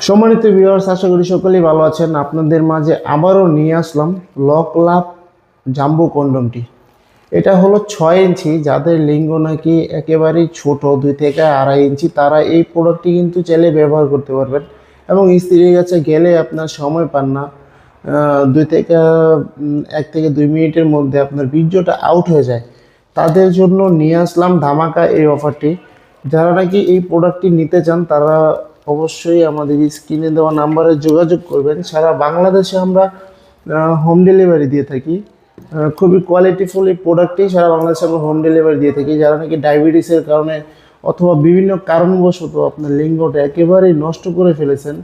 সম্মানিত ভিউয়ার্স, আশা করি সকলেই ভালো আছেন। আপনাদের মাঝে আবারও নিয়ে আসলাম লক লাভ জাম্বো কন্ডমটি। এটা হলো 6 ইঞ্চি। যাদের লিঙ্গ নাকি একেবারেই ছোট 2 থেকে 2.5 ইঞ্চি, তারা এই প্রোডাক্টটি কিন্তু চাইলে ব্যবহার করতে পারবেন। এবং স্ত্রীর কাছে গেলে আপনার সময় পান না, 1 থেকে 2 মিনিটের মধ্যে আপনার বীর্যটা আউট হয়ে যায়, তাদের জন্য নিয়ে আসলাম ধামাকা এই অফারটি। যারা নাকি এই প্রোডাক্টটি নিতে চান তারা অবশ্যই আমাদের স্ক্রিনে দেওয়া নাম্বারে যোগাযোগ করবেন। সারা বাংলাদেশে আমরা হোম ডেলিভারি দিয়ে থাকি। খুবই কোয়ালিটিফুল এই প্রোডাক্টটি সারা বাংলাদেশে আমরা হোম ডেলিভারি দিয়ে থাকি। যারা নাকি ডায়াবেটিসের কারণে অথবা বিভিন্ন কারণবশত আপনার লিঙ্গটা একেবারেই নষ্ট করে ফেলেছেন,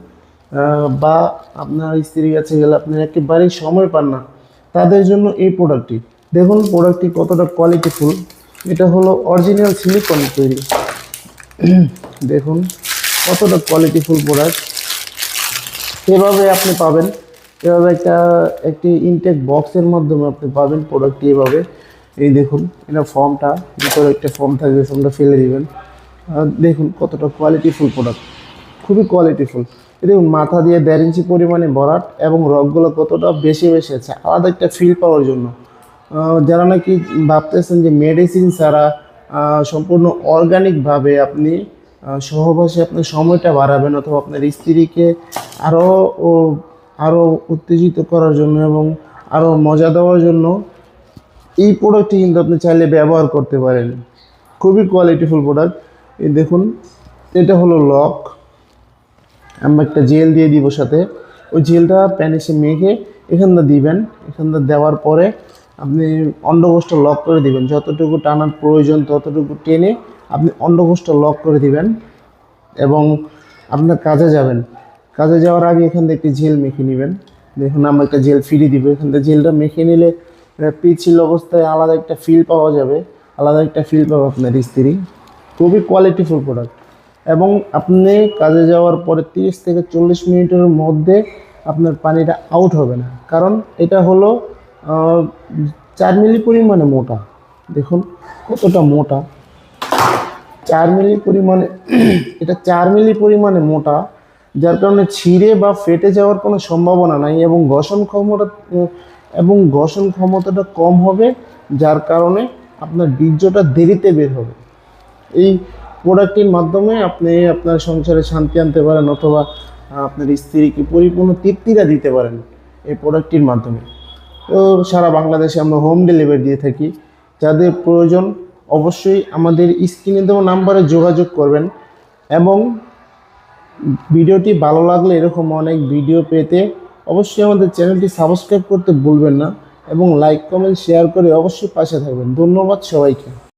বা আপনার স্ত্রীর কাছে গেলে আপনি একেবারেই সময় পান না, তাদের জন্য এই প্রোডাক্টটি। দেখুন প্রোডাক্টটি কতটা কোয়ালিটিফুল। এটা হলো অরিজিনাল সিলিকন তৈরি। দেখুন কতটা কোয়ালিটিফুল প্রোডাক্ট। এভাবে আপনি পাবেন, এভাবে একটি ইনটেক বক্সের মাধ্যমে আপনি পাবেন প্রোডাক্টটি এভাবে। এই দেখুন, এটা ফর্মটা, ভিতরে একটা ফর্ম থাকবে, ফর্মটা ফেলে দিবেন। দেখুন কতটা কোয়ালিটিফুল প্রোডাক্ট, খুবই কোয়ালিটিফুল। দেখুন মাথা দিয়ে 1.5 ইঞ্চি পরিমাণে ভরাট এবং রগগুলো কতটা বেশি বেশি আছে, আলাদা একটা ফিল পাওয়ার জন্য। যারা নাকি ভাবতেছেন যে মেডিসিন ছাড়া সম্পূর্ণ অর্গানিকভাবে আপনি সহবাসে আপনার সময়টা বাড়াবেন, অথবা আপনার স্ত্রীকে আরও উত্তেজিত করার জন্য এবং আরও মজা দেওয়ার জন্য এই প্রোডাক্টটি কিন্তু আপনি চাইলে ব্যবহার করতে পারেন। খুবই কোয়ালিটিফুল প্রোডাক্ট। এই দেখুন, এটা হলো লক। আমরা একটা জেল দিয়ে দিব সাথে, ওই জেলটা প্যানিসে মেখে এখানটা দিবেন। এখানটা দেওয়ার পরে আপনি অন্ডকোষটা লক করে দিবেন। যতটুকু টানার প্রয়োজন ততটুকু টেনে আপনি অন্ডকোষটা লক করে দিবেন এবং আপনার কাজে যাবেন। কাজে যাওয়ার আগে এখান থেকে একটি জেল মেখে নেবেন। দেখুন আমরা একটা জেল ফ্রি দিব। এখান থেকে জেলটা মেখে নিলে পিচ্ছিল অবস্থায় আলাদা একটা ফিল পাওয়া যাবে, আলাদা একটা ফিল পাবে আপনার স্ত্রী। খুবই কোয়ালিটিফুল প্রোডাক্ট। এবং আপনি কাজে যাওয়ার পরে 30 থেকে 40 মিনিটের মধ্যে আপনার পানিটা আউট হবে না, কারণ এটা হলো 4 মিলি পরিমাণে মোটা। দেখুন কতটা মোটা, 4 মিলি পরিমাণে এটা 4 মিলি পরিমাণে মোটা, যার কারণে ছিঁড়ে বা ফেটে যাওয়ার কোনো সম্ভাবনা নাই এবং ঘর্ষণ ক্ষমতাটা কম হবে, যার কারণে আপনার বীর্যটা দেরিতে বের হবে। এই প্রোডাক্টটির মাধ্যমে আপনি আপনার সংসারে শান্তি আনতে পারেন, অথবা আপনার স্ত্রীকে পরিপূর্ণ তৃপ্তিটা দিতে পারেন এই প্রোডাক্টটির মাধ্যমে। তো সারা বাংলাদেশে আমরা হোম ডেলিভারি দিয়ে থাকি। যাদের প্রয়োজন অবশ্যই আমাদের স্ক্রিনে দেওয়া নাম্বারে যোগাযোগ করবেন। এবং ভিডিওটি ভালো লাগলে এরকম অনেক ভিডিও পেতে অবশ্যই আমাদের চ্যানেলটি সাবস্ক্রাইব করতে ভুলবেন না, এবং লাইক কমেন্ট শেয়ার করে অবশ্যই পাশে থাকবেন। ধন্যবাদ সবাইকে।